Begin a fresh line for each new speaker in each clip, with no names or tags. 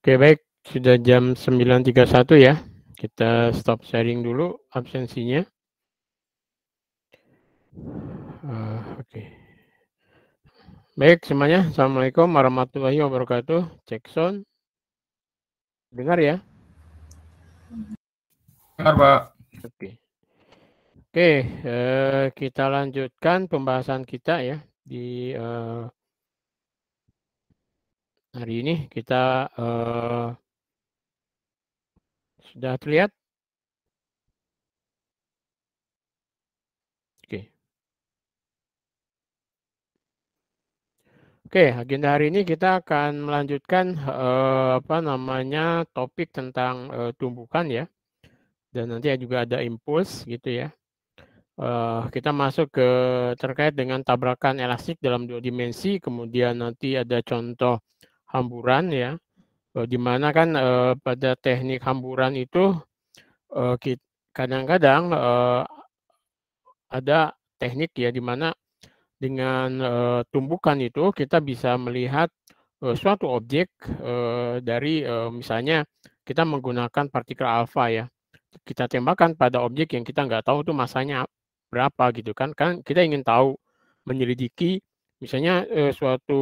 Oke, baik. Sudah jam 9.31 ya. Kita stop sharing dulu absensinya. Oke. Baik semuanya. Assalamualaikum warahmatullahi wabarakatuh. Cek sound. Dengar ya?
Dengar, Pak.
Oke. Oke, kita lanjutkan pembahasan kita ya di hari ini. Kita sudah terlihat? Oke. Oke, agenda hari ini kita akan melanjutkan topik tentang tumbukan ya. Dan nanti juga ada impuls gitu ya. Kita masuk ke terkait dengan tabrakan elastik dalam 2 dimensi, kemudian nanti ada contoh hamburan ya, di mana kan pada teknik hamburan itu kadang-kadang ada teknik ya di mana dengan tumbukan itu kita bisa melihat suatu objek dari misalnya kita menggunakan partikel alfa ya. Kita tembakkan pada objek yang kita nggak tahu tuh masanya berapa gitu kan. Kan kita ingin tahu, menyelidiki misalnya suatu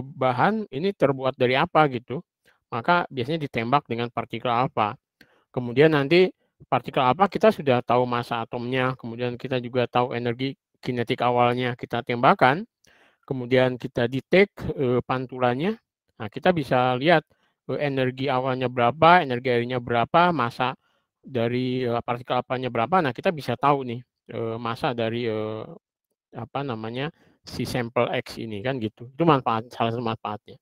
bahan ini terbuat dari apa gitu. Maka biasanya ditembak dengan partikel alfa. Kemudian nanti partikel alfa kita sudah tahu massa atomnya, kemudian kita juga tahu energi kinetik awalnya, kita tembakkan, kemudian kita detect pantulannya. Nah, kita bisa lihat energi awalnya berapa, energi akhirnya berapa, massa dari partikel alfanya berapa. Nah, kita bisa tahu nih massa dari si sampel X ini kan gitu. Itu salah satu manfaatnya.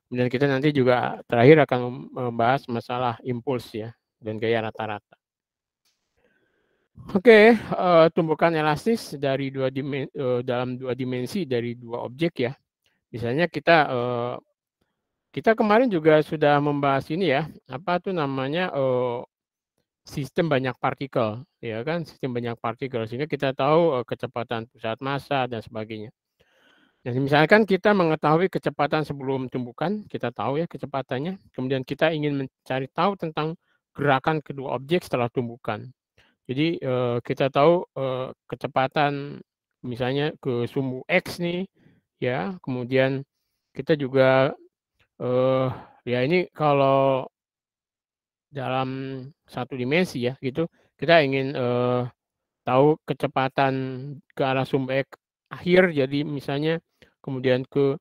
Kemudian kita nanti juga terakhir akan membahas masalah impuls ya dan gaya rata-rata. Oke, tumbukan elastis dari dalam 2 dimensi dari 2 objek ya. Misalnya kita kemarin juga sudah membahas ini ya, sistem banyak partikel, ya kan, sistem banyak partikel sehingga kita tahu kecepatan pusat massa dan sebagainya. Jadi misalkan kita mengetahui kecepatan sebelum tumbukan, kita tahu ya kecepatannya, kemudian kita ingin mencari tahu tentang gerakan kedua objek setelah tumbukan. Jadi kita tahu kecepatan misalnya ke sumbu X nih, ya, kemudian kita juga ya ini kalau dalam satu dimensi ya gitu, kita ingin tahu kecepatan ke arah sumbu X akhir, jadi misalnya kemudian ke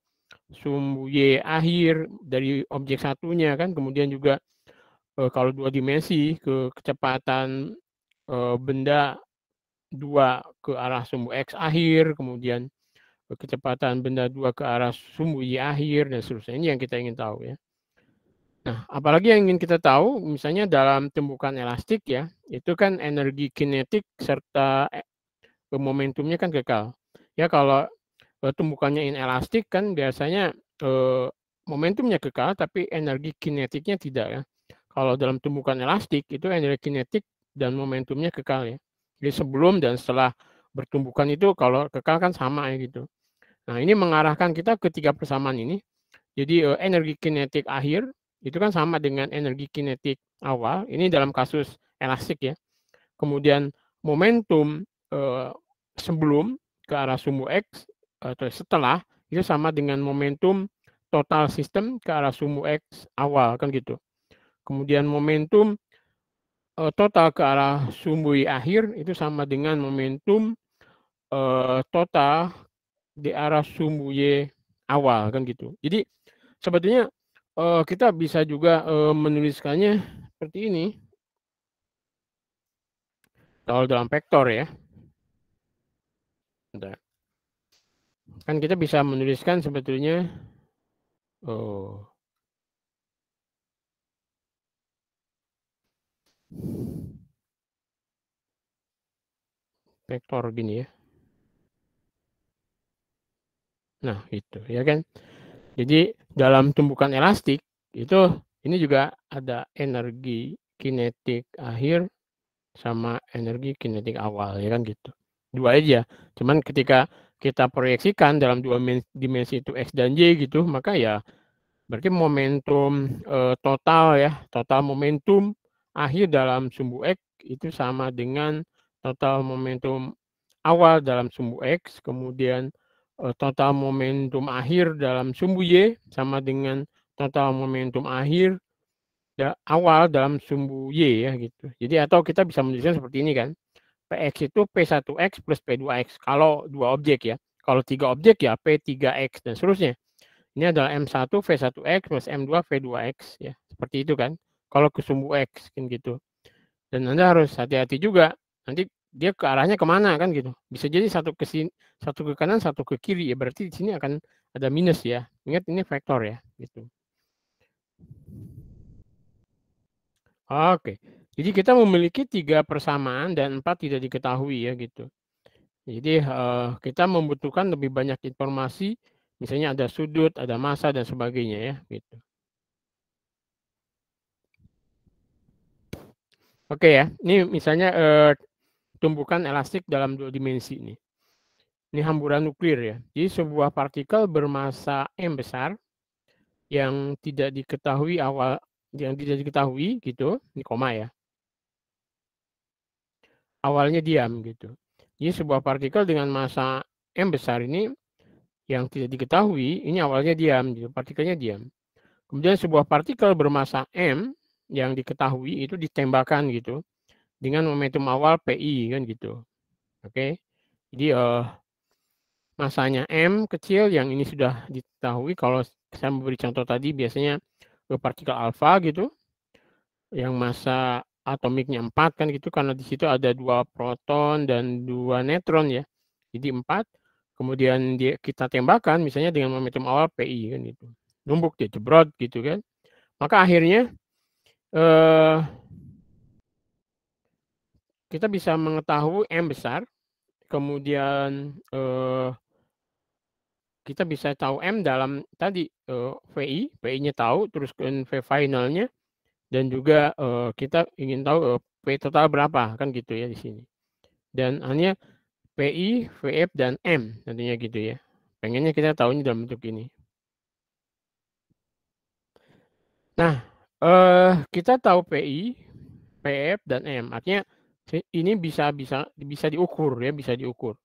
sumbu Y akhir dari objek satunya kan, kemudian juga kalau 2 dimensi ke kecepatan benda 2 ke arah sumbu X akhir, kemudian kecepatan benda 2 ke arah sumbu Y akhir dan seterusnya. Ini yang kita ingin tahu ya. Nah, apalagi yang ingin kita tahu, misalnya dalam tumbukan elastik ya, itu kan energi kinetik serta momentumnya kan kekal. Ya kalau tumbukannya inelastik kan biasanya momentumnya kekal, tapi energi kinetiknya tidak ya. Kalau dalam tumbukan elastik itu energi kinetik dan momentumnya kekal ya. Jadi sebelum dan setelah bertumbukan itu kalau kekal kan sama ya gitu. Nah ini mengarahkan kita ke 3 persamaan ini. Jadi energi kinetik akhir itu kan sama dengan energi kinetik awal. Ini dalam kasus elastik ya. Kemudian momentum sebelum ke arah sumbu X atau setelah itu sama dengan momentum total sistem ke arah sumbu X awal kan gitu. Kemudian momentum total ke arah sumbu Y akhir itu sama dengan momentum total di arah sumbu Y awal kan gitu. Jadi sebetulnya kita bisa juga menuliskannya seperti ini. Kalau dalam vektor ya. Bentar. Kan kita bisa menuliskan sebetulnya vektor gini ya. Nah, itu ya kan. Jadi dalam tumbukan elastik itu ini juga ada energi kinetik akhir sama energi kinetik awal ya kan gitu. Dua aja. Cuman ketika kita proyeksikan dalam 2 dimensi itu X dan Y gitu, maka ya Berarti momentum total ya, total momentum akhir dalam sumbu X itu sama dengan total momentum awal dalam sumbu X, kemudian total momentum akhir dalam sumbu Y sama dengan total momentum akhir awal dalam sumbu Y ya gitu. Jadi atau kita bisa menuliskan seperti ini kan. Px itu P1X plus P2X kalau dua objek ya. Kalau tiga objek ya P3X dan seterusnya. Ini adalah M1 V1X plus M2 V2X ya. Seperti itu kan. Kalau ke sumbu X kan gitu. Dan Anda harus hati-hati juga. Nanti dia ke arahnya kemana kan gitu. Bisa jadi satu ke sini, satu ke kanan, satu ke kiri ya. Berarti di sini akan ada minus ya. Ingat ini vektor ya gitu. Oke. Jadi kita memiliki 3 persamaan dan 4 tidak diketahui ya gitu. Jadi kita membutuhkan lebih banyak informasi, misalnya ada sudut, ada massa dan sebagainya ya gitu. Oke ya, ini misalnya tumbukan elastik dalam 2 dimensi ini. Ini hamburan nuklir ya. Jadi sebuah partikel bermasa M besar yang tidak diketahui gitu, ini koma ya. Awalnya diam gitu. Jadi sebuah partikel dengan massa M besar ini yang tidak diketahui, ini awalnya diam gitu, partikelnya diam. Kemudian sebuah partikel bermasa M yang diketahui itu ditembakkan gitu dengan momentum awal PI kan gitu. Oke. Jadi masanya M kecil yang ini sudah diketahui kalau saya memberi contoh tadi biasanya partikel alfa gitu yang massa atomiknya 4 kan gitu karena di situ ada 2 proton dan 2 neutron ya. Jadi 4 kemudian kita tembakkan misalnya dengan momentum awal PI kan gitu. Numpuk dia jebrot gitu kan. Maka akhirnya kita bisa mengetahui M besar, kemudian kita bisa tahu M dalam tadi VI, VI-nya tahu, terus V finalnya, dan juga kita ingin tahu V total berapa kan gitu ya di sini. Dan hanya PI, VF, dan M nantinya gitu ya. Pengennya kita tahunya dalam bentuk ini. Nah, kita tahu PI, PF, dan M. Artinya ini bisa diukur ya, bisa diukur.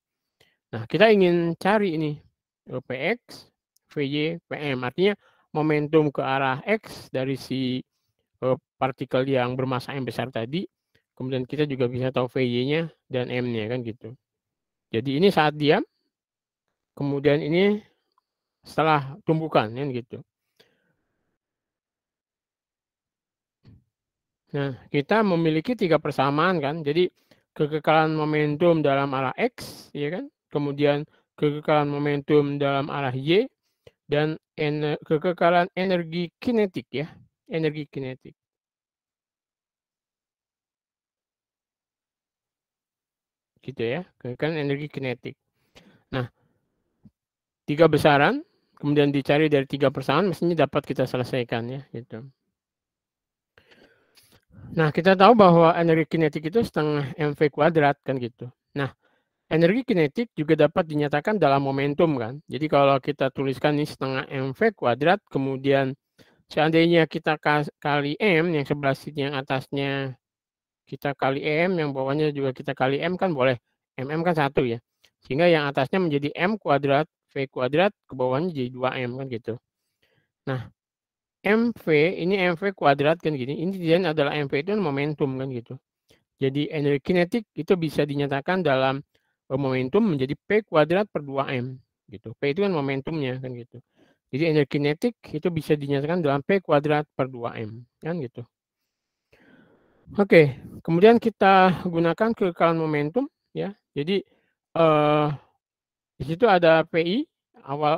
Nah, kita ingin cari ini PX, VY, PM. Artinya momentum ke arah X dari si partikel yang bermasa M besar tadi. Kemudian kita juga bisa tahu VY-nya dan M-nya kan gitu. Jadi ini saat diam, kemudian ini setelah tumbukan kan gitu. Nah, kita memiliki 3 persamaan kan. Jadi kekekalan momentum dalam arah X, ya kan? Kemudian kekekalan momentum dalam arah Y, dan kekekalan energi kinetik ya, energi kinetik. Gitu ya, kekekalan energi kinetik. Nah, 3 besaran, kemudian dicari dari 3 persamaan, mestinya dapat kita selesaikan ya, gitu. Nah, kita tahu bahwa energi kinetik itu setengah mv kuadrat kan gitu. Nah, energi kinetik juga dapat dinyatakan dalam momentum kan. Jadi kalau kita tuliskan ini setengah mv kuadrat, kemudian seandainya kita kali M, yang sebelah sini yang atasnya kita kali M, yang bawahnya juga kita kali M kan boleh. MM kan 1 ya. Sehingga yang atasnya menjadi M kuadrat, V kuadrat, ke bawahnya jadi 2M kan gitu. Nah, MV, ini MV kuadrat kan gini, ini adalah MV itu momentum kan gitu. Jadi energi kinetik itu bisa dinyatakan dalam momentum menjadi P kuadrat per 2M gitu. P itu kan momentumnya kan gitu. Jadi energi kinetik itu bisa dinyatakan dalam P kuadrat per 2M kan gitu. Oke, kemudian kita gunakan kekekalan momentum ya. Jadi di situ ada PI,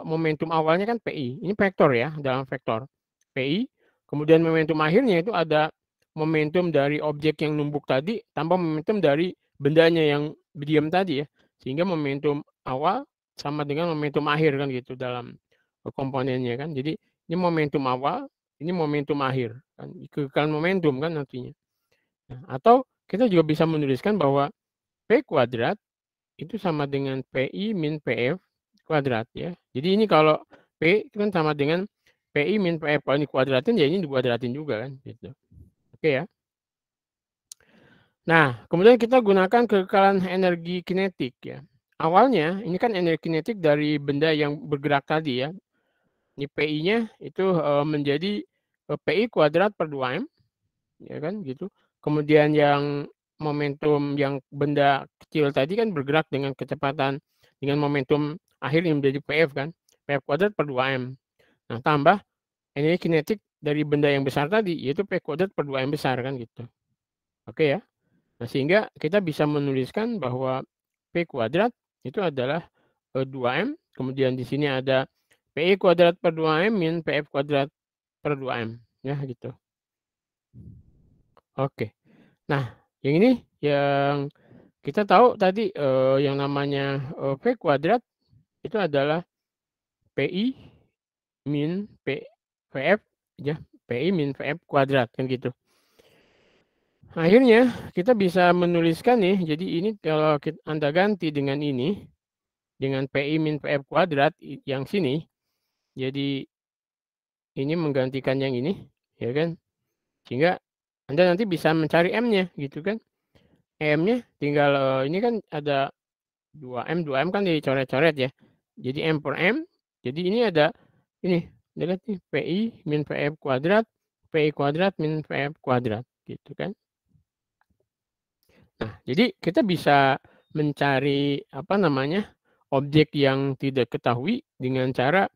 momentum awalnya kan PI. Ini vektor ya, dalam vektor. PI, kemudian momentum akhirnya itu ada momentum dari objek yang numpuk tadi tambah momentum dari bendanya yang diam tadi ya. Sehingga momentum awal sama dengan momentum akhir kan gitu dalam komponennya kan. Jadi ini momentum awal, ini momentum akhir kan. Kekekalan momentum kan nantinya. Nah, atau kita juga bisa menuliskan bahwa P kuadrat itu sama dengan PI min PF kuadrat ya. Jadi ini kalau P itu kan sama dengan PI min PF. Kalau ini kuadratin, ya ini dikuadratin juga kan, gitu. Oke ya. Nah, kemudian kita gunakan kekekalan energi kinetik ya. Awalnya, ini kan energi kinetik dari benda yang bergerak tadi ya. Ini PI-nya itu menjadi PI kuadrat per 2M, ya kan gitu. Kemudian yang momentum yang benda kecil tadi kan bergerak dengan kecepatan, dengan momentum akhirnya menjadi PF kan, PF kuadrat per 2M. Nah, tambah energi kinetik dari benda yang besar tadi, yaitu P kuadrat per 2M besar kan gitu. Oke ya. Nah, sehingga kita bisa menuliskan bahwa P kuadrat itu adalah 2M, kemudian di sini ada PI kuadrat per 2M min PF kuadrat per 2M, ya gitu. Oke. Nah, yang ini yang kita tahu tadi yang namanya P kuadrat itu adalah PI min PF ya, PI min PF kuadrat kan gitu. Akhirnya kita bisa menuliskan nih, jadi ini kalau Anda ganti dengan ini, dengan PI min PF kuadrat yang sini, jadi ini menggantikan yang ini, ya kan? Sehingga Anda nanti bisa mencari M-nya gitu kan. M-nya tinggal ini kan ada 2M kan dicoret-coret ya. Jadi M per M. Jadi ini ada ini, lihat nih PI min PF kuadrat, PI kuadrat min PF kuadrat gitu kan. Nah, jadi kita bisa mencari apa namanya? Objek yang tidak ketahui dengan cara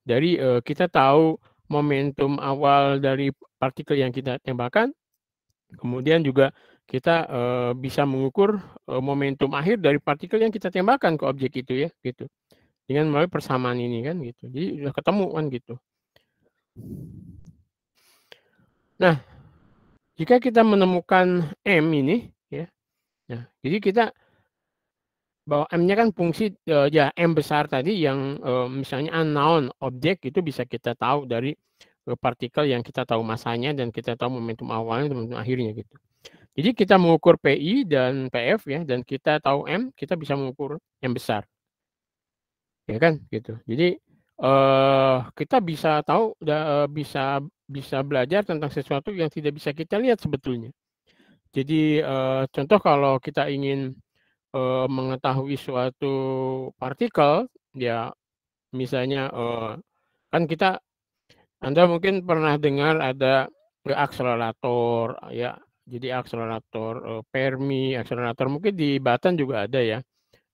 dari kita tahu momentum awal dari partikel yang kita tembakkan, kemudian juga kita bisa mengukur momentum akhir dari partikel yang kita tembakkan ke objek itu ya, gitu. Dengan melalui persamaan ini kan gitu. Jadi udah ketemu kan gitu. Nah, jika kita menemukan M ini ya. Nah, jadi kita bahwa M-nya kan fungsi ya M besar tadi yang misalnya unknown objek itu bisa kita tahu dari partikel yang kita tahu masanya dan kita tahu momentum awalnya dan momentum akhirnya gitu. Jadi kita mengukur PI dan PF ya dan kita tahu M, kita bisa mengukur M besar. Ya kan gitu. Jadi kita bisa tahu bisa bisa belajar tentang sesuatu yang tidak bisa kita lihat sebetulnya. Jadi contoh kalau kita ingin mengetahui suatu partikel, ya misalnya kan kita Anda mungkin pernah dengar ada akselerator ya. Jadi akselerator Fermi, akselerator mungkin di Batan juga ada ya,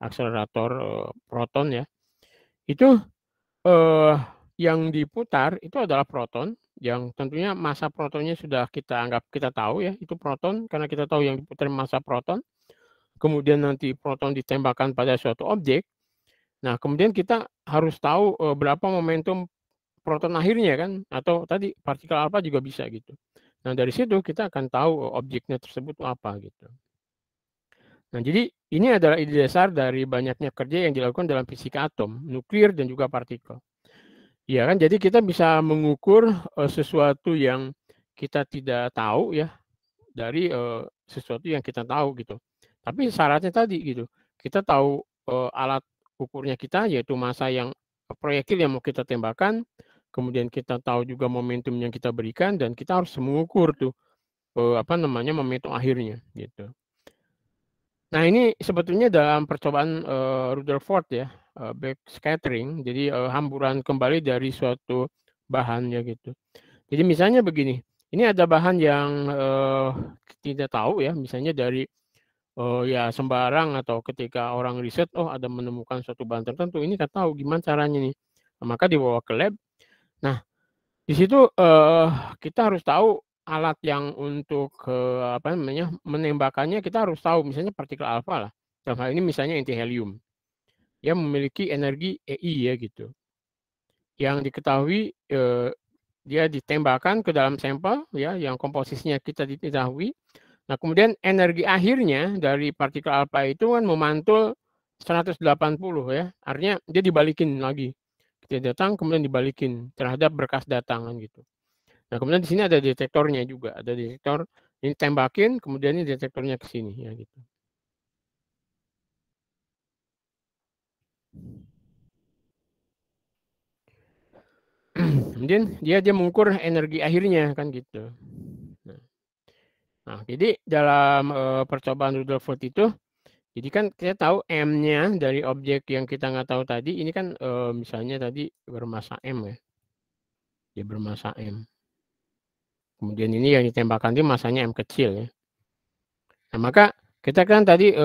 akselerator proton ya. Itu yang diputar itu adalah proton yang tentunya massa protonnya sudah kita anggap kita tahu ya, itu proton karena kita tahu yang diputar massa proton. Kemudian nanti proton ditembakkan pada suatu objek. Nah, kemudian kita harus tahu berapa momentum proton akhirnya kan, atau tadi partikel alfa juga bisa gitu. Nah, dari situ kita akan tahu objeknya tersebut apa gitu. Nah, jadi ini adalah ide dasar dari banyaknya kerja yang dilakukan dalam fisika atom, nuklir dan juga partikel. Iya kan, jadi kita bisa mengukur sesuatu yang kita tidak tahu ya dari sesuatu yang kita tahu gitu. Tapi syaratnya tadi gitu, kita tahu alat ukurnya kita yaitu massa yang proyektil yang mau kita tembakan, kemudian kita tahu juga momentum yang kita berikan dan kita harus mengukur tuh apa namanya momentum akhirnya gitu. Nah, ini sebetulnya dalam percobaan Rutherford ya, backscattering, jadi hamburan kembali dari suatu bahan ya gitu. Jadi misalnya begini, ini ada bahan yang tidak tahu ya, misalnya dari ya sembarang atau ketika orang riset, oh ada menemukan suatu bahan tertentu, ini nggak tahu gimana caranya nih. Nah, maka dibawa ke lab. Nah, di situ kita harus tahu alat yang untuk apa namanya menembakkannya kita harus tahu misalnya partikel alfa lah. Dalam hal ini misalnya inti helium yang memiliki energi EI ya gitu. Yang diketahui dia ditembakkan ke dalam sampel ya yang komposisinya kita diketahui. Nah, kemudian energi akhirnya dari partikel alfa itu kan memantul 180 ya. Artinya dia dibalikin lagi. Kita datang kemudian dibalikin terhadap berkas datangan gitu. Nah, kemudian di sini ada detektornya juga, ada detektor ini tembakin, kemudian ini detektornya ke sini ya gitu. kemudian dia mengukur energi akhirnya kan gitu. Nah, jadi dalam percobaan Rutherford itu, jadi kan kita tahu M-nya dari objek yang kita nggak tahu tadi, ini kan misalnya tadi bermasa M ya, dia bermasa M. Kemudian ini yang ditembakkan itu masanya M kecil ya. Nah, maka kita kan tadi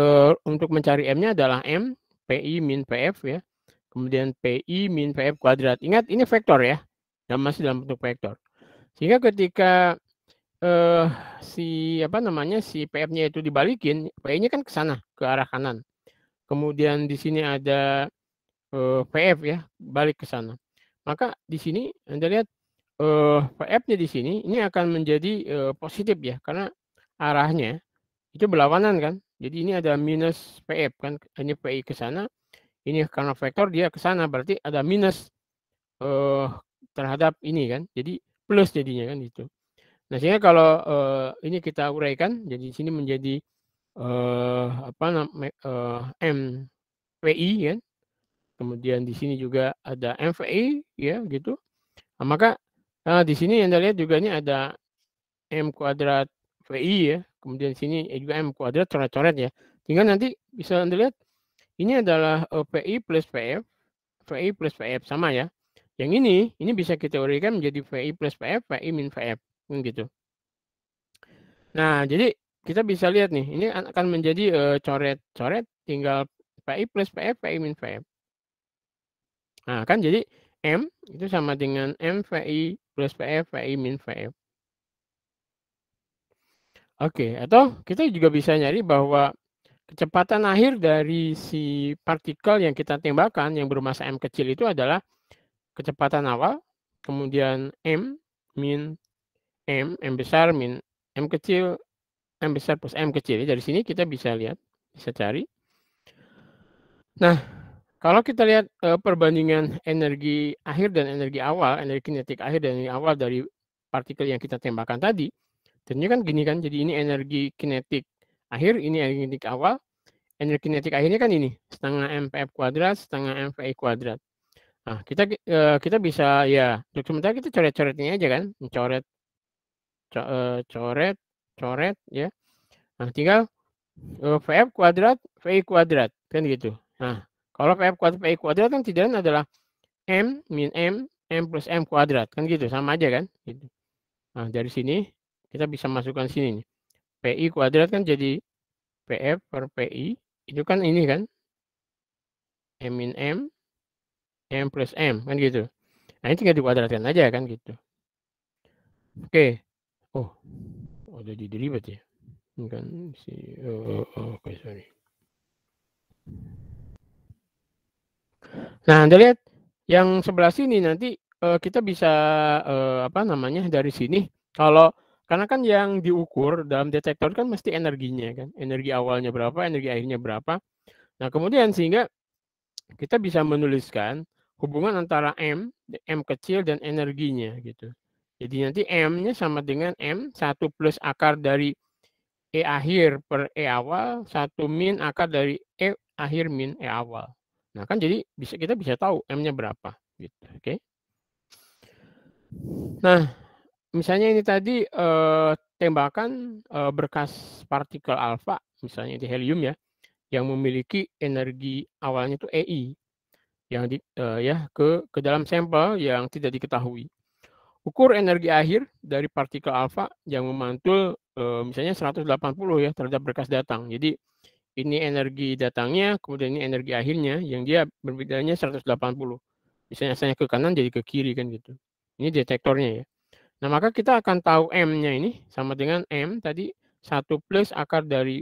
untuk mencari M-nya adalah M, PI min PF ya. Kemudian PI min PF kuadrat. Ingat ini vektor ya, dan masih dalam bentuk vektor. Sehingga ketika si PF-nya itu dibalikin, PI-nya kan ke sana, ke arah kanan. Kemudian di sini ada PF ya, balik ke sana. Maka di sini Anda lihat PF-nya di sini ini akan menjadi positif ya, karena arahnya itu berlawanan kan. Jadi ini ada minus PF kan, ini PI ke sana, ini karena vektor dia ke sana, berarti ada minus terhadap ini kan. Jadi plus jadinya kan gitu. Nah, sehingga kalau ini kita uraikan, jadi di sini menjadi MVI kan. Kemudian di sini juga ada MVI ya gitu. Nah, maka di sini Anda lihat juga ini ada M kuadrat VI ya. Kemudian di sini juga M kuadrat coret-coret ya. Sehingga nanti bisa Anda lihat ini adalah PI plus PF, VI plus PF sama ya. Yang ini bisa kita uraikan menjadi VI plus PF, VI min PF gitu. Nah, jadi kita bisa lihat nih, ini akan menjadi coret-coret tinggal PI plus PF, PI min PF. Nah, kan jadi M itu sama dengan MVI plus PF, VI min PF. Oke, atau kita juga bisa nyari bahwa kecepatan akhir dari si partikel yang kita tembakkan yang bermassa M kecil itu adalah kecepatan awal, kemudian M min M besar min M kecil, M besar plus M kecil. Dari sini kita bisa lihat, bisa cari. Nah, kalau kita lihat perbandingan energi akhir dan energi awal, energi kinetik akhir dan energi awal dari partikel yang kita tembakkan tadi, tentunya kan gini kan, jadi ini energi kinetik akhir, ini energi kinetik awal, energi kinetik akhirnya kan ini, setengah MPF kuadrat, setengah MVI kuadrat. Nah, kita bisa ya, untuk sementara kita coret-coret ini aja kan, coret, coret ya. Nah, tinggal VF kuadrat, VI kuadrat, kan gitu. Nah, kalau VF kuadrat, VI kuadrat kan tidak lain adalah M min M, M plus M kuadrat, kan gitu, sama aja kan. Gitu. Nah, dari sini kita bisa masukkan sini nih. PI kuadrat kan jadi PF per PI, itu kan ini kan, M min M, M plus M, kan gitu. Nah, ini tinggal dikuadratkan aja kan gitu. Oke. Oh, udah jadi ribet ya. Ini kan si, oke, sorry. Nah, Anda lihat yang sebelah sini nanti kita bisa dari sini kalau karena kan yang diukur dalam detektor kan mesti energinya kan, energi awalnya berapa, energi akhirnya berapa. Nah, kemudian sehingga kita bisa menuliskan hubungan antara M kecil dan energinya gitu. Jadi nanti M-nya sama dengan M 1 plus akar dari E akhir per E awal, 1 min akar dari E akhir min E awal. Nah, kan jadi kita bisa tahu M-nya berapa gitu, oke. Nah, misalnya ini tadi tembakan berkas partikel alfa, misalnya di helium ya, yang memiliki energi awalnya itu EI yang ke dalam sampel yang tidak diketahui. Ukur energi akhir dari partikel alfa yang memantul misalnya 180 ya terhadap berkas datang. Jadi ini energi datangnya, kemudian ini energi akhirnya yang dia berbedanya 180. Misalnya asalnya ke kanan jadi ke kiri kan gitu. Ini detektornya ya. Nah, maka kita akan tahu M-nya ini sama dengan M tadi 1 plus akar dari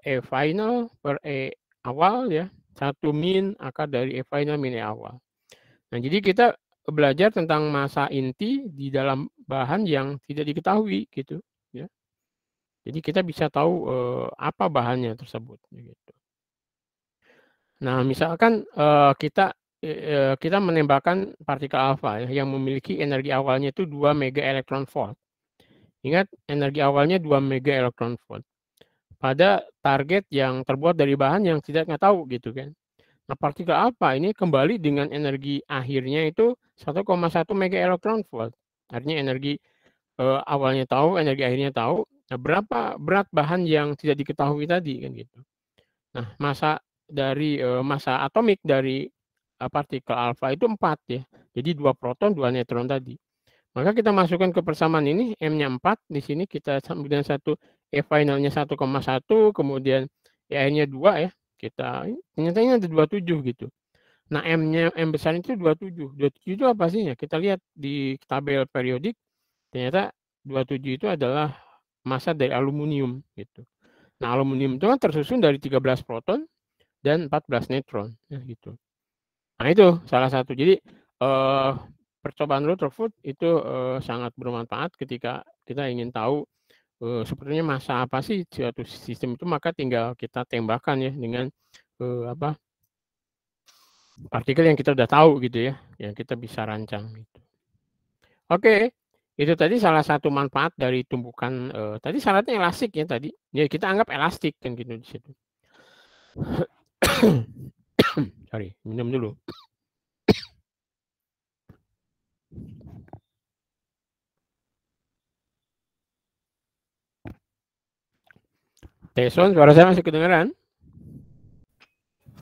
E final per E awal ya. 1 min akar dari E final min E awal. Nah, jadi kita belajar tentang massa inti di dalam bahan yang tidak diketahui gitu ya. Jadi kita bisa tahu apa bahannya tersebut gitu. Nah, misalkan kita menembakkan partikel alfa ya, yang memiliki energi awalnya itu 2 mega elektron volt. Ingat energi awalnya 2 mega elektron volt pada target yang terbuat dari bahan yang tidak tahu gitu kan. Nah, partikel alfa ini kembali dengan energi akhirnya itu 1,1 mega elektron volt. Artinya energi awalnya tahu, energi akhirnya tahu. Nah, berapa berat bahan yang tidak diketahui tadi kan gitu. Nah, massa atomik dari partikel alfa itu 4 ya. Jadi 2 proton, 2 neutron tadi. Maka kita masukkan ke persamaan ini, M-nya 4, di sini kita kemudian E finalnya 1,1, kemudian E akhirnya 2 ya. Ternyata ini ada 27 gitu. Nah, M besar itu 27. 27 itu apa sih ya? Kita lihat di tabel periodik, ternyata 27 itu adalah massa dari aluminium gitu. Nah, aluminium itu kan tersusun dari 13 proton dan 14 neutron ya gitu. Nah, itu salah satu. Jadi percobaan Rutherford itu sangat bermanfaat ketika kita ingin tahu sebetulnya massa apa sih suatu sistem itu, maka tinggal kita tembakkan ya dengan partikel yang kita udah tahu gitu ya, yang kita bisa rancang gitu. Oke, itu tadi salah satu manfaat dari tumbukan, tadi syaratnya elastik ya tadi. Ya kita anggap elastik kan gitu di situ. Sorry, minum dulu. Teson, suara saya masih kedengaran?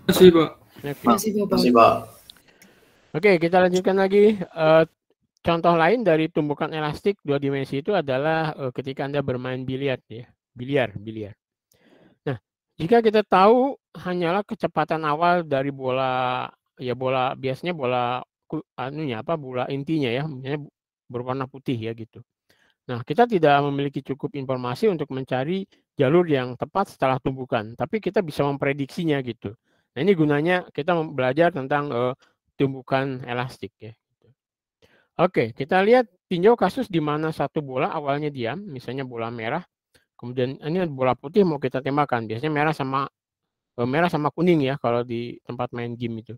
Masih, Pak.
Masih, Pak.
Oke, kita lanjutkan lagi. Contoh lain dari tumbukan elastik 2 dimensi itu adalah ketika Anda bermain biliar ya. Biliar. Nah, jika kita tahu hanyalah kecepatan awal dari bola biasanya bola bola intinya ya, misalnya berwarna putih ya gitu. Nah, kita tidak memiliki cukup informasi untuk mencari jalur yang tepat setelah tumbukan, tapi kita bisa memprediksinya gitu. Nah, ini gunanya kita belajar tentang tumbukan elastik ya. Oke, kita lihat tinjau kasus di mana satu bola awalnya diam, misalnya bola merah, kemudian ini bola putih mau kita tembakkan. Biasanya merah sama kuning ya kalau di tempat main game itu.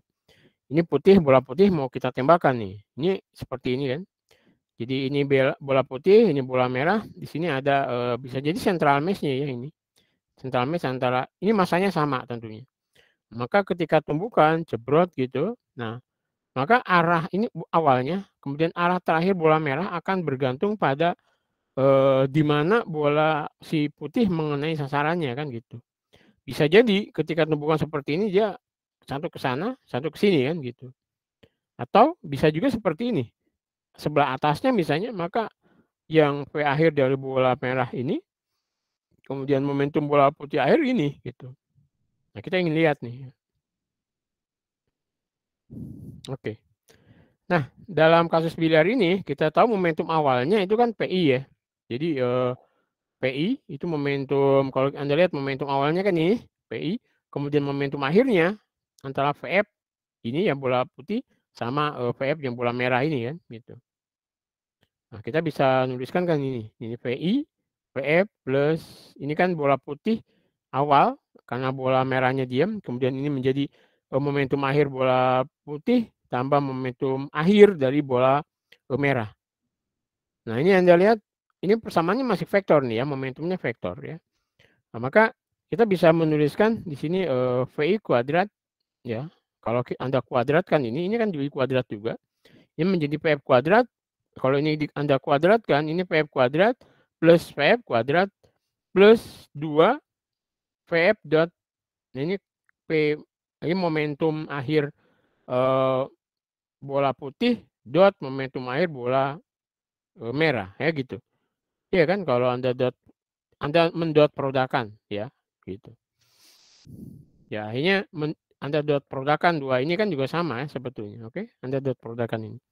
Ini bola putih mau kita tembakkan nih. Ini seperti ini kan. Jadi ini bola putih, ini bola merah. Di sini ada bisa jadi central mesh-nya ya ini. Central mesh antara ini masanya sama tentunya. Maka ketika tumbukan jebrot gitu. Nah, maka arah ini awalnya, kemudian arah terakhir bola merah akan bergantung pada di mana bola si putih mengenai sasarannya kan gitu. Bisa jadi ketika tumbukan seperti ini dia satu ke sana, satu ke sini kan gitu. Atau bisa juga seperti ini. Sebelah atasnya misalnya, maka yang V akhir dari bola merah ini, kemudian momentum bola putih akhir ini gitu. Nah, kita ingin lihat nih. Oke. Nah, dalam kasus biliar ini kita tahu momentum awalnya itu kan PI ya. Jadi PI itu momentum, kalau Anda lihat momentum awalnya kan ini PI, kemudian momentum akhirnya antara VF ini yang bola putih sama VF yang bola merah ini kan gitu. Nah, kita bisa nuliskan kan ini VI, VF plus ini kan bola putih awal karena bola merahnya diam, kemudian ini menjadi momentum akhir bola putih tambah momentum akhir dari bola merah. Nah, ini Anda lihat ini persamaannya masih vektor nih ya, momentumnya vektor ya. Nah, maka kita bisa menuliskan di sini VI kuadrat ya. Kalau Anda kuadratkan ini kan di kuadrat juga. Ini menjadi PF kuadrat. Kalau ini Anda kuadratkan, ini PF kuadrat plus PF kuadrat plus 2 PF dot. Nah, ini momentum akhir bola putih dot momentum akhir bola merah ya gitu. Iya kan kalau Anda mendot produkkan ya gitu. Ya, akhirnya Anda dot produkkan 2 ini kan juga sama ya sebetulnya. Oke, Anda dot produkkan ini.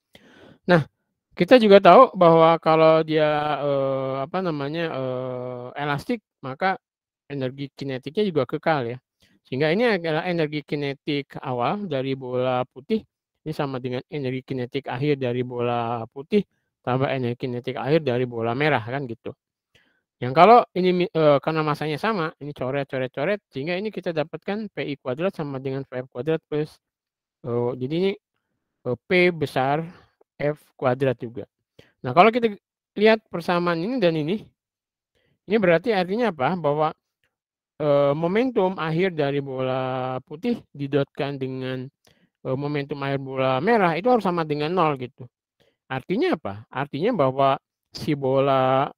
Nah, kita juga tahu bahwa kalau dia elastik, maka energi kinetiknya juga kekal ya. Sehingga ini adalah energi kinetik awal dari bola putih ini sama dengan energi kinetik akhir dari bola putih tambah energi kinetik akhir dari bola merah kan gitu. Yang kalau ini karena masanya sama, ini coret sehingga ini kita dapatkan PI kuadrat sama dengan VF kuadrat plus jadi ini P besar F kuadrat juga. Nah, kalau kita lihat persamaan ini dan ini berarti artinya apa? Bahwa momentum akhir dari bola putih didotkan dengan momentum akhir bola merah itu harus sama dengan 0 gitu. Artinya apa? Artinya bahwa si bola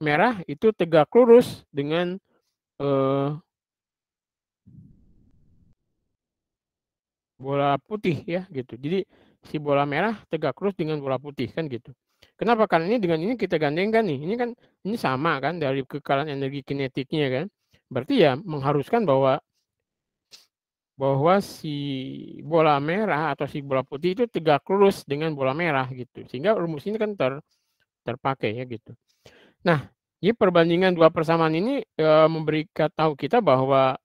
merah itu tegak lurus dengan bola putih ya gitu. Jadi si bola merah tegak lurus dengan bola putih kan gitu. Kenapa? Karena ini dengan ini kita gandengkan nih. Ini kan ini sama kan dari kekalahan energi kinetiknya kan. Berarti ya mengharuskan bahwa si bola merah atau si bola putih itu tegak lurus dengan bola merah gitu. Sehingga rumus ini kan terpakai ya gitu. Nah, ini perbandingan dua persamaan ini memberikan tahu kita bahwa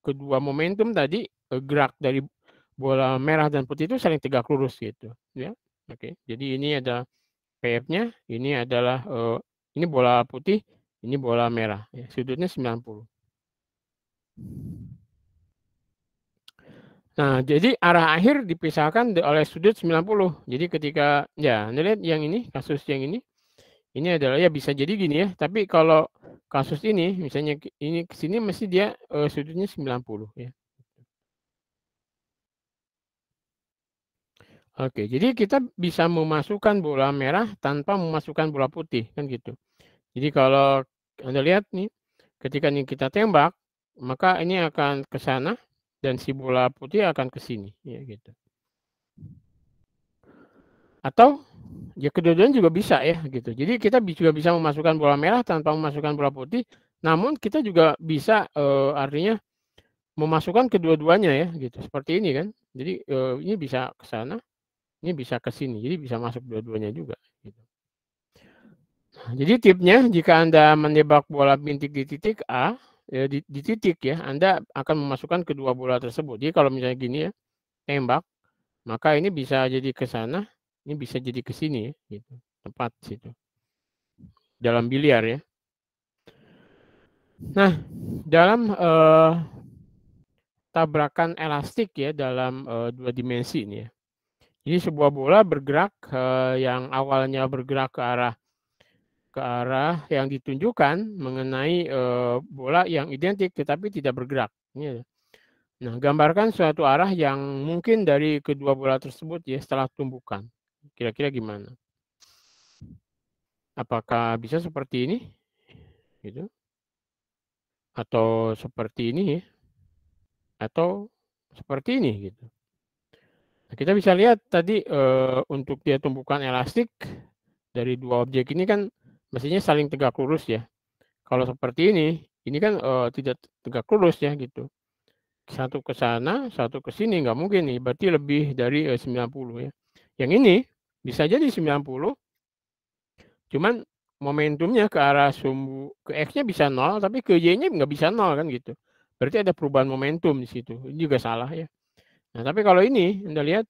kedua momentum tadi gerak dari bola merah dan putih itu saling tegak lurus gitu ya. Oke. Jadi ini ada PF-nya, ini adalah ini bola putih, ini bola merah ya. Sudutnya 90. Nah, jadi arah akhir dipisahkan oleh sudut 90. Jadi ketika ya, Anda lihat yang ini, kasus yang ini adalah ya bisa jadi gini ya, tapi kalau kasus ini misalnya ini ke sini mesti dia sudutnya 90 ya. Oke, jadi kita bisa memasukkan bola merah tanpa memasukkan bola putih kan gitu. Jadi kalau Anda lihat nih, ketika ini kita tembak, maka ini akan ke sana dan si bola putih akan ke sini ya gitu. Atau ya kedua-duanya juga bisa ya gitu. Jadi kita juga bisa memasukkan bola merah tanpa memasukkan bola putih, namun kita juga bisa artinya memasukkan kedua-duanya ya gitu. Seperti ini kan. Jadi ini bisa ke sana, ini bisa ke sini. Jadi bisa masuk dua-duanya juga gitu. Jadi tipsnya jika Anda menembak bola bintik di titik A, di titik ya, Anda akan memasukkan kedua bola tersebut. Jadi kalau misalnya gini ya, tembak, maka ini bisa jadi ke sana, ini bisa jadi ke sini ya, gitu. Tepat situ. Dalam biliar ya. Nah, dalam tabrakan elastik ya dalam dua dimensi ini ya. Jadi sebuah bola bergerak yang awalnya bergerak ke arah yang ditunjukkan mengenai bola yang identik tetapi tidak bergerak. Ini. Nah, gambarkan suatu arah yang mungkin dari kedua bola tersebut ya setelah tumbukan. Kira-kira gimana? Apakah bisa seperti ini? Gitu. Atau seperti ini ya? Atau seperti ini gitu. Nah, kita bisa lihat tadi untuk dia tumbukan elastik dari dua objek ini kan mestinya saling tegak lurus ya. Kalau seperti ini kan tidak tegak lurus ya gitu. Satu ke sana, satu ke sini nggak mungkin nih. Berarti lebih dari 90 ya. Yang ini bisa jadi 90, cuman momentumnya ke arah sumbu ke X-nya bisa 0, tapi ke Y-nya nggak bisa 0 kan gitu. Berarti ada perubahan momentum di situ. Ini juga salah ya. Nah, tapi kalau ini Anda lihat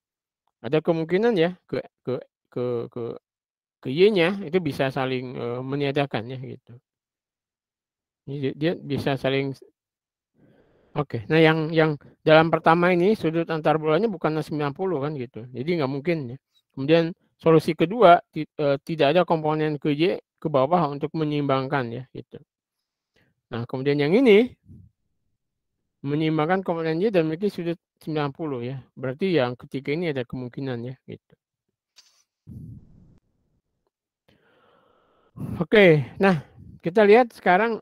ada kemungkinan ya ke ke ke Y-nya itu bisa saling meniadakan ya gitu. Ini dia bisa saling. Oke. Nah, yang dalam pertama ini sudut antar bolanya bukan 90 kan gitu. Jadi nggak mungkin ya. Kemudian solusi kedua tidak ada komponen ke Y ke bawah untuk menyeimbangkan ya gitu. Nah, kemudian yang ini menyeimbangkan komponen Y dan memiliki sudut 90 ya. Berarti yang ketiga ini ada kemungkinan ya gitu. Oke. Nah, kita lihat sekarang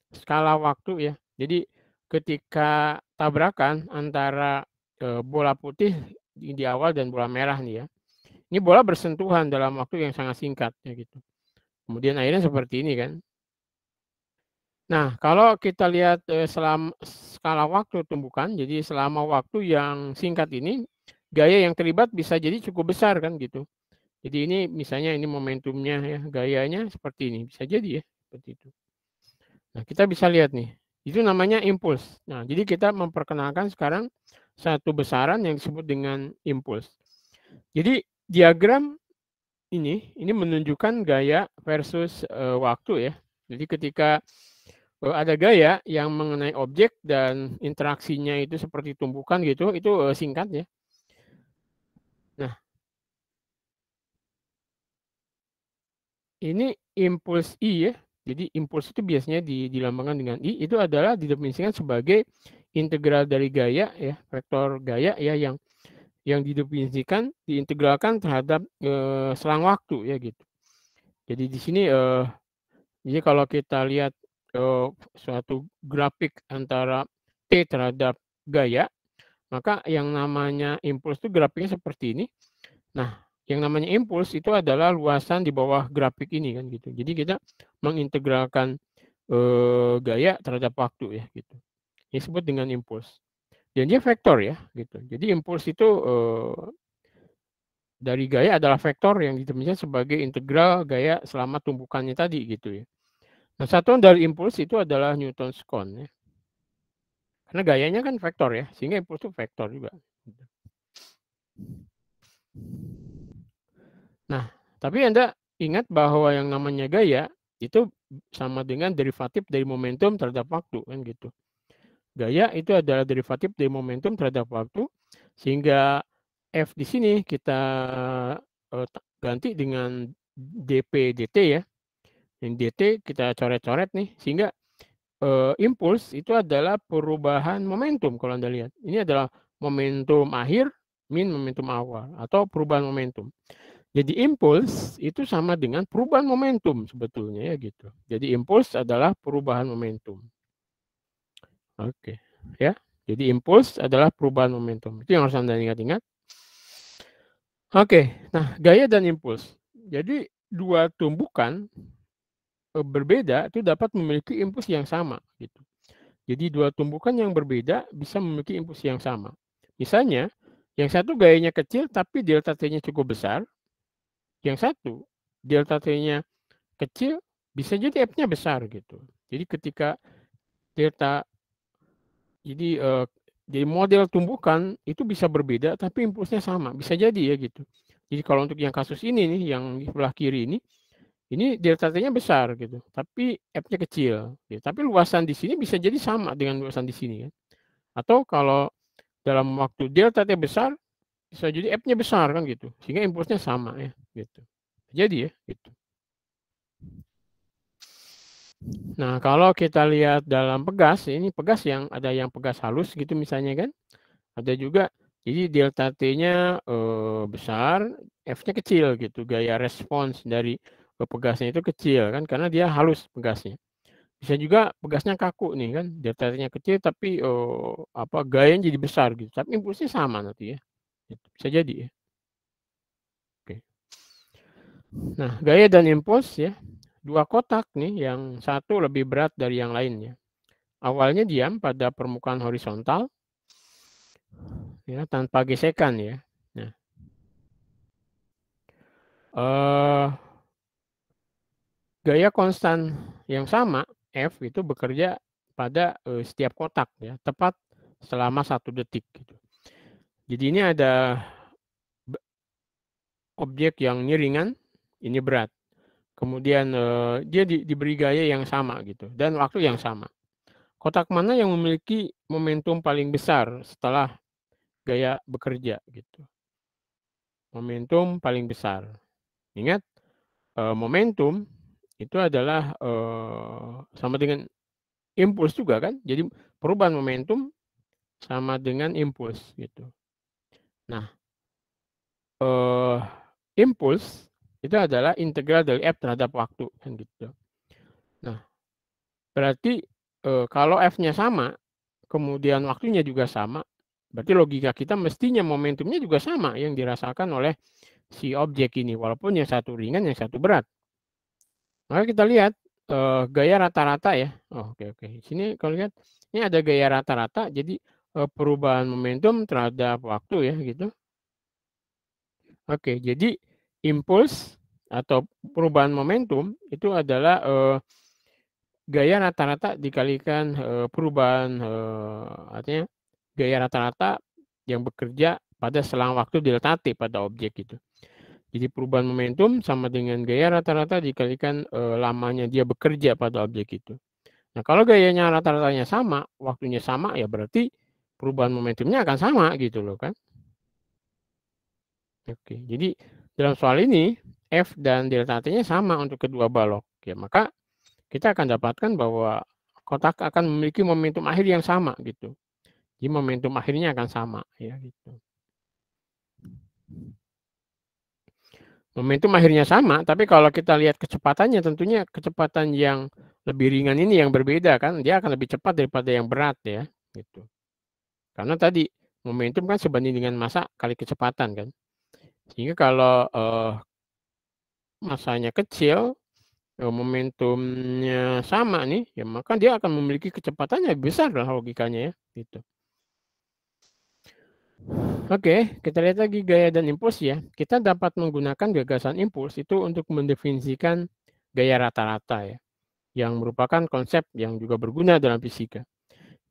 skala waktu ya. Jadi ketika tabrakan antara bola putih di awal dan bola merah nih ya. Ini bola bersentuhan dalam waktu yang sangat singkat ya gitu. Kemudian akhirnya seperti ini kan. Nah, kalau kita lihat selama skala waktu tumbukan, jadi selama waktu yang singkat ini gaya yang terlibat bisa jadi cukup besar kan gitu. Jadi ini misalnya ini momentumnya ya, gayanya seperti ini, bisa jadi ya seperti itu. Nah, kita bisa lihat nih, itu namanya impuls. Nah, jadi kita memperkenalkan sekarang satu besaran yang disebut dengan impuls. Jadi diagram ini menunjukkan gaya versus waktu ya. Jadi ketika ada gaya yang mengenai objek dan interaksinya itu seperti tumbukan gitu, itu singkat ya. Nah, ini impuls I ya. Jadi impuls itu biasanya dilambangkan dengan I, itu adalah didefinisikan sebagai integral dari gaya ya, vektor gaya ya yang didefinisikan diintegralkan terhadap selang waktu ya gitu. Jadi di sini jadi kalau kita lihat suatu grafik antara T terhadap gaya, maka yang namanya impuls itu grafiknya seperti ini. Nah, yang namanya impuls itu adalah luasan di bawah grafik ini kan gitu. Jadi kita mengintegralkan gaya terhadap waktu ya gitu. Ini disebut dengan impuls. Dan dia vektor ya gitu. Jadi impuls itu dari gaya adalah vektor yang didefinisikan sebagai integral gaya selama tumbukannya tadi gitu ya. Nah, satuan dari impuls itu adalah Newton's count ya. Karena gayanya kan vektor ya, sehingga impuls itu vektor juga. Nah, tapi Anda ingat bahwa yang namanya gaya itu sama dengan derivatif dari momentum terhadap waktu kan gitu. Gaya itu adalah derivatif dari momentum terhadap waktu, sehingga F di sini kita ganti dengan dp dt ya. Yang dt kita coret-coret nih, sehingga impuls itu adalah perubahan momentum kalau Anda lihat. Ini adalah momentum akhir min momentum awal atau perubahan momentum. Jadi impuls itu sama dengan perubahan momentum sebetulnya ya gitu. Jadi impuls adalah perubahan momentum. Oke, ya. Jadi impuls adalah perubahan momentum. Itu yang harus Anda ingat-ingat. Oke, nah gaya dan impuls. Jadi dua tumbukan berbeda itu dapat memiliki impuls yang sama gitu. Jadi dua tumbukan yang berbeda bisa memiliki impuls yang sama. Misalnya, yang satu gayanya kecil tapi delta T-nya cukup besar. Yang satu delta T-nya kecil bisa jadi F-nya besar gitu. Jadi ketika delta jadi model tumbukan itu bisa berbeda tapi impulsnya sama, bisa jadi ya gitu. Jadi kalau untuk yang kasus ini nih yang di sebelah kiri ini delta T-nya besar gitu, tapi F-nya kecil gitu. Tapi luasan di sini bisa jadi sama dengan luasan di sini ya. Atau kalau dalam waktu delta T besar bisa jadi F-nya besar kan gitu. Sehingga impulsnya sama ya gitu. Jadi ya gitu. Nah, kalau kita lihat dalam pegas, ini pegas yang ada yang pegas halus gitu misalnya kan. Ada juga jadi delta T-nya besar, F-nya kecil gitu. Gaya respons dari pegasnya itu kecil kan karena dia halus pegasnya. Bisa juga pegasnya kaku nih kan, delta T-nya kecil tapi gayanya jadi besar gitu. Tapi impulsnya sama nanti ya. Bisa jadi ya. Oke. Nah, gaya dan impuls ya. Dua kotak nih yang satu lebih berat dari yang lainnya. Awalnya diam pada permukaan horizontal ya tanpa gesekan ya. Nah, gaya konstan yang sama F itu bekerja pada setiap kotak ya, tepat selama 1 detik gitu. Jadi ini ada objek yang ini ringan, ini berat. Kemudian dia diberi gaya yang sama gitu dan waktu yang sama. Kotak mana yang memiliki momentum paling besar setelah gaya bekerja gitu. Momentum paling besar. Ingat momentum itu adalah sama dengan impuls juga kan. Jadi perubahan momentum sama dengan impuls gitu. Nah, impuls itu adalah integral dari F terhadap waktu kan gitu. Nah, berarti kalau F-nya sama, kemudian waktunya juga sama, berarti logika kita mestinya momentumnya juga sama yang dirasakan oleh si objek ini, walaupun yang satu ringan, yang satu berat. Maka kita lihat gaya rata-rata ya. Oh, oke. Sini kalau lihat ini ada gaya rata-rata, jadi perubahan momentum terhadap waktu ya gitu. Oke, jadi impuls atau perubahan momentum itu adalah gaya rata-rata dikalikan perubahan artinya gaya rata-rata yang bekerja pada selang waktu delta T pada objek itu. Jadi perubahan momentum sama dengan gaya rata-rata dikalikan lamanya dia bekerja pada objek itu. Nah, kalau gayanya rata-ratanya sama, waktunya sama, ya berarti perubahan momentumnya akan sama gitu loh kan. Oke, jadi dalam soal ini F dan delta T-nya sama untuk kedua balok. Ya, maka kita akan dapatkan bahwa kotak akan memiliki momentum akhir yang sama gitu. Jadi momentum akhirnya akan sama ya gitu. Momentum akhirnya sama, tapi kalau kita lihat kecepatannya tentunya kecepatan yang lebih ringan ini yang berbeda kan, dia akan lebih cepat daripada yang berat ya, gitu. Karena tadi momentum kan sebanding dengan massa kali kecepatan kan. Sehingga kalau massanya kecil, momentumnya sama nih, ya maka dia akan memiliki kecepatan yang besar lah logikanya ya, gitu. Oke, kita lihat lagi gaya dan impuls ya. Kita dapat menggunakan gagasan impuls itu untuk mendefinisikan gaya rata-rata ya, yang merupakan konsep yang juga berguna dalam fisika.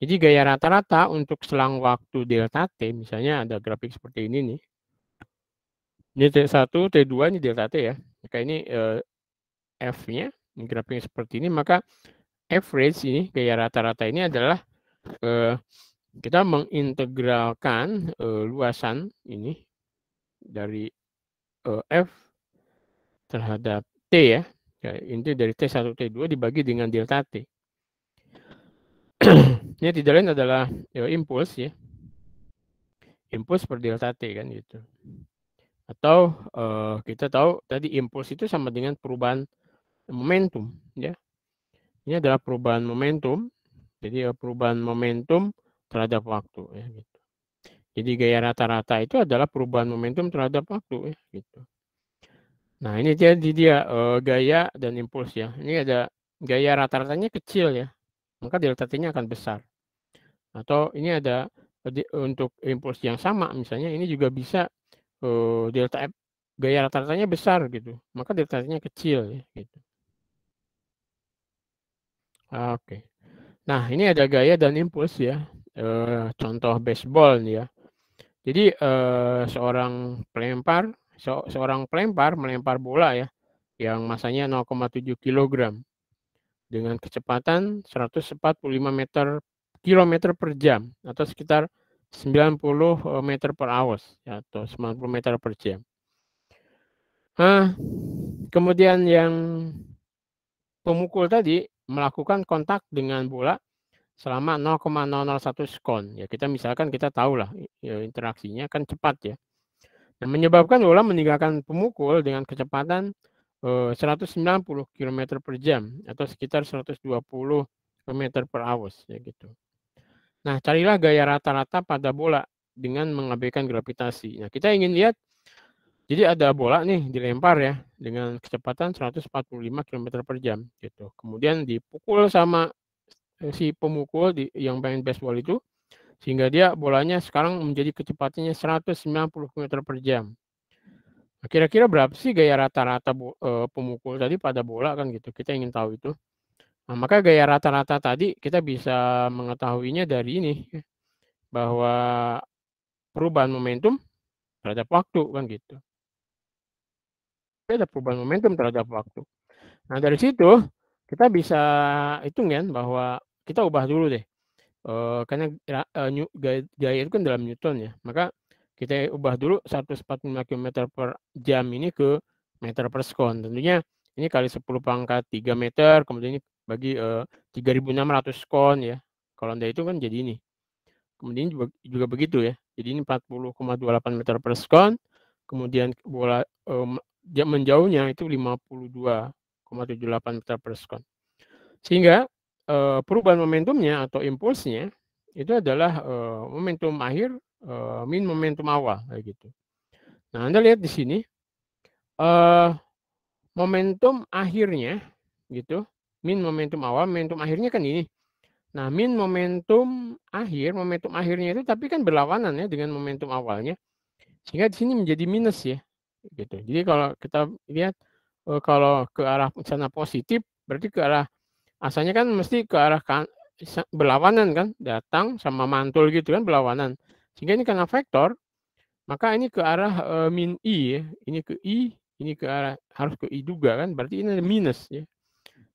Jadi gaya rata-rata untuk selang waktu delta T, misalnya ada grafik seperti ini nih. Ini T1, T2, ini delta T ya. Maka ini F-nya, ini grafiknya seperti ini, maka average ini, gaya rata-rata ini adalah kita mengintegralkan luasan ini dari F terhadap T ya. Inti dari T1, T2 dibagi dengan delta T. Ini tidak lain adalah impuls ya. Impuls per delta T kan gitu. Atau kita tahu tadi impuls itu sama dengan perubahan momentum ya. Ini adalah perubahan momentum. Jadi perubahan momentum terhadap waktu ya gitu. Jadi gaya rata-rata itu adalah perubahan momentum terhadap waktu ya gitu. Nah, ini dia gaya dan impuls ya. Ini ada gaya rata-ratanya kecil ya, maka delta T-nya akan besar. Atau ini ada untuk impuls yang sama misalnya ini juga bisa delta F gaya rata-ratanya besar gitu, maka delta T-nya kecil ya gitu. Oke. Nah, ini ada gaya dan impuls ya. Contoh baseball nih ya. Jadi seorang pelempar melempar bola ya yang massanya 0,7 kg dengan kecepatan 145 kilometer per jam atau sekitar 90 meter per hour ya, atau 90 meter per jam. Kemudian yang pemukul tadi melakukan kontak dengan bola selama 0,001 sekon. Ya kita misalkan kita tahulah ya, interaksinya kan cepat ya. Dan menyebabkan bola meninggalkan pemukul dengan kecepatan 190 km per jam atau sekitar 120 km per hour ya gitu. Nah, carilah gaya rata-rata pada bola dengan mengabaikan gravitasi. Nah, kita ingin lihat jadi ada bola nih dilempar ya dengan kecepatan 145 km per jam gitu. Kemudian dipukul sama si pemukul yang main baseball itu sehingga dia bolanya sekarang menjadi kecepatannya 190 km per jam. Nah, kira-kira berapa sih gaya rata-rata pemukul tadi pada bola kan gitu. Kita ingin tahu itu. Nah, maka gaya rata-rata tadi kita bisa mengetahuinya dari ini bahwa perubahan momentum terhadap waktu kan gitu. Ada perubahan momentum terhadap waktu. Nah, dari situ kita bisa hitung kan bahwa kita ubah dulu deh. Karena gaya itu kan dalam Newton ya. Maka kita ubah dulu 145 km per jam ini ke meter per sekon. Tentunya ini kali 10 pangkat 3 meter, kemudian ini bagi 3.600 sekon ya. Kalau Anda itu kan jadi ini. Kemudian juga begitu ya. Jadi ini 40,28 meter per sekon. Kemudian bola menjauhnya itu 52,78 meter per sekon. Sehingga perubahan momentumnya atau impulsnya itu adalah momentum akhir min momentum awal kayak gitu. Nah, Anda lihat di sini momentum akhirnya gitu, min momentum awal, momentum akhirnya kan ini. Nah, min momentum akhirnya itu tapi kan berlawanan ya dengan momentum awalnya. Sehingga di sini menjadi minus ya. Gitu. Jadi kalau kita lihat kalau ke arah sana positif berarti ke arah asalnya kan mesti ke arah berlawanan kan, datang sama mantul gitu kan berlawanan. Sehingga ini karena vektor, maka ini ke arah min I ya. Ini ke I, ini ke arah harus ke I juga kan, berarti ini minus ya.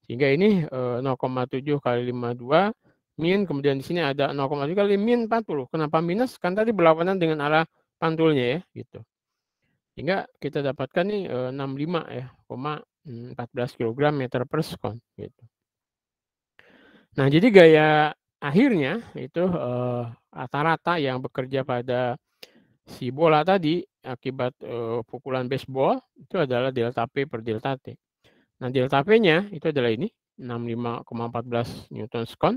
Sehingga ini 0,7 kali 52 min, kemudian di sini ada 0,7 kali min 40. Kenapa minus? Kan tadi berlawanan dengan arah pantulnya ya, gitu. Sehingga kita dapatkan nih 65 ya, 14 kg meter per sekon gitu. Nah, jadi gaya akhirnya itu rata-rata yang bekerja pada si bola tadi akibat pukulan baseball itu adalah delta P per delta T. Nah, delta P-nya itu adalah ini 65,14 Newton sekon.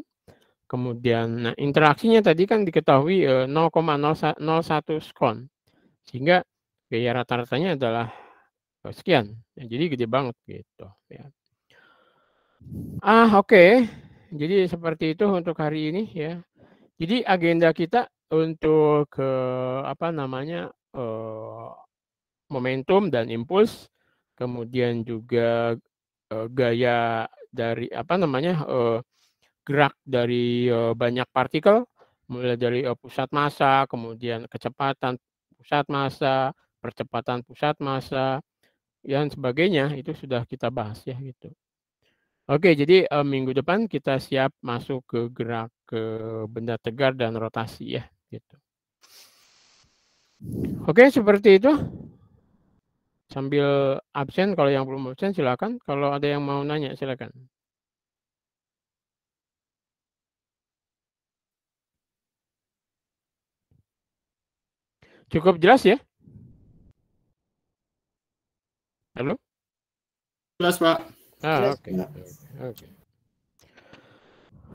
Kemudian nah, interaksinya tadi kan diketahui 0,01 sekon. Sehingga gaya rata-ratanya adalah sekian. Ya, jadi gede banget gitu ya. Oke. Jadi seperti itu untuk hari ini ya. Jadi agenda kita untuk apa namanya momentum dan impuls, kemudian juga gaya dari apa namanya gerak dari banyak partikel, mulai dari pusat massa, kemudian kecepatan pusat massa, percepatan pusat massa, dan sebagainya itu sudah kita bahas ya gitu. Oke, jadi minggu depan kita siap masuk ke gerak ke benda tegar dan rotasi ya, gitu. Oke, seperti itu. Sambil absen, kalau yang belum absen silakan. Kalau ada yang mau nanya silakan. Cukup jelas ya? Halo?
Jelas, Pak.
Oke.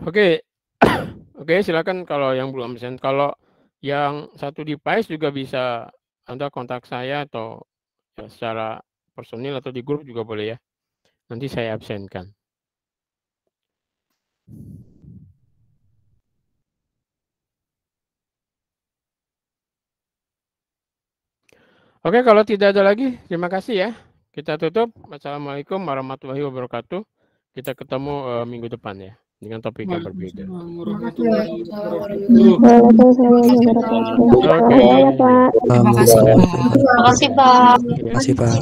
Oke. Oke, silakan kalau yang belum absen. Kalau yang satu device juga bisa Anda kontak saya atau ya, secara personil atau di grup juga boleh ya. Nanti saya absenkan. Oke, kalau tidak ada lagi, terima kasih ya. Kita tutup. Wassalamualaikum warahmatullahi wabarakatuh. Kita ketemu minggu depan ya, dengan topik yang berbeda.
Terima kasih, Pak.
Terima kasih, Pak.
Terima kasih, Pak.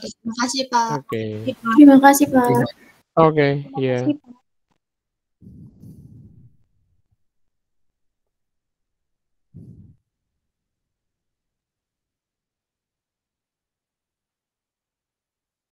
Terima kasih, Pak.
Oke.
Terima kasih, Pak.
Oke, iya.